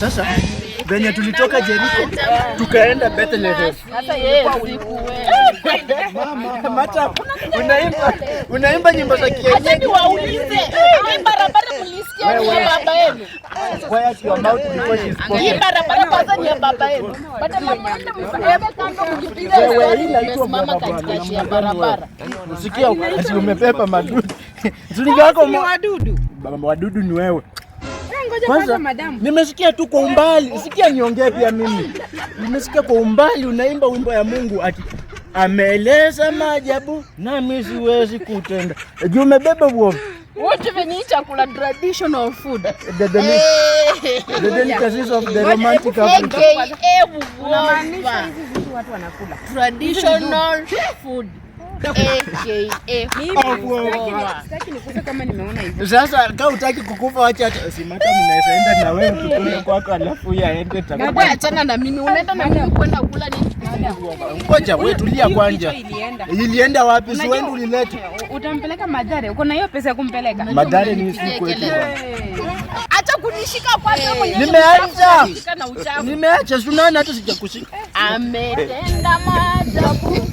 Sasa venye tulitoka Jericho tukaenda Bethlehem. Sasa yeye ulikuwe. Mata unaimba nyimbo za kienyeji. Acha niwaulize. Hii barabara mlisikia ni baba yenu? Quiet your mouth because she's spoken. Hii barabara kwanza ni baba yenu. Badala mwende mseme kando mjipiga mama katikati ya barabara. Usikia ati umepepa madudu. Zuninga yako wadudu. Baba wadudu ni wewe. Kwanza nimesikia tu kwa umbali, sikia niongee pia mimi. Nimesikia kwa umbali unaimba wimbo ya Mungu ati ameeleza maajabu nami siwezi kutenda. Je, umebeba uovu? Wote venye chakula traditional food. The delicacies of the romantic couple. Unamaanisha hizi vitu watu wanakula. Traditional food. Sitaki nikufe kama nimeona hivyo. Sasa kama hutaki kukufa wacha hata simata mnaweza enda na wewe tukule kwako alafu yaende tamaa. Baba achana na mimi. Unaenda na mimi kwenda kula nini? Ngoja wewe tulia kwanza. Ilienda wapi? Si wewe ulileta. Utampeleka Madare. Uko na hiyo pesa ya kumpeleka? Madare ni siku kwetu. Acha kunishika kwanza mwenyewe. Nimeacha. Nimeacha sunana hata sijakushika. Ametenda maajabu.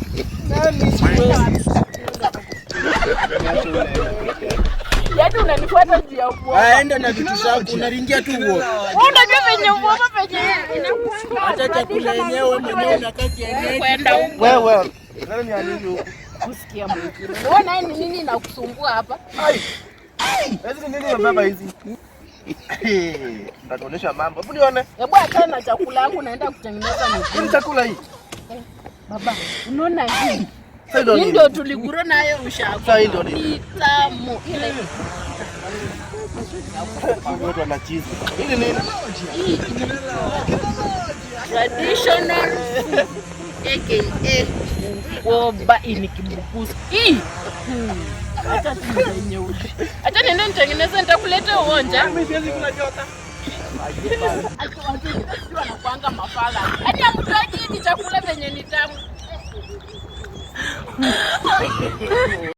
Yaani unanifuata juu ya uoga. Aenda na vitu zako unaringia tu uoga. Unajua penye uoga penye inakuanga. Hata chakula yenyewe mwenyewe unakaa kienyeji. Kwenda huko. Wewe. Nani ni alivyo huko? Kusikia mwingine. Unaona ni nini inakusumbua hapa? Hizi nini ya baba hizi? Ndatuonesha mambo. Hebu nione. Hebu achana na chakula yangu naenda kutengeneza Hii chakula hii. Baba, unaona hii? Hii ndio tuligura nayo ushago. Sasa hii ndio nini? Tamu. Ile watu wana cheese. Hili nini? Traditional aka Woba ini kibukusi. Acha nende nitengeneze nitakuleta uonja. Mimi siwezi kula jota. Anakuanga mafala. Hadi hamtaki hivi chakula venye ni tamu.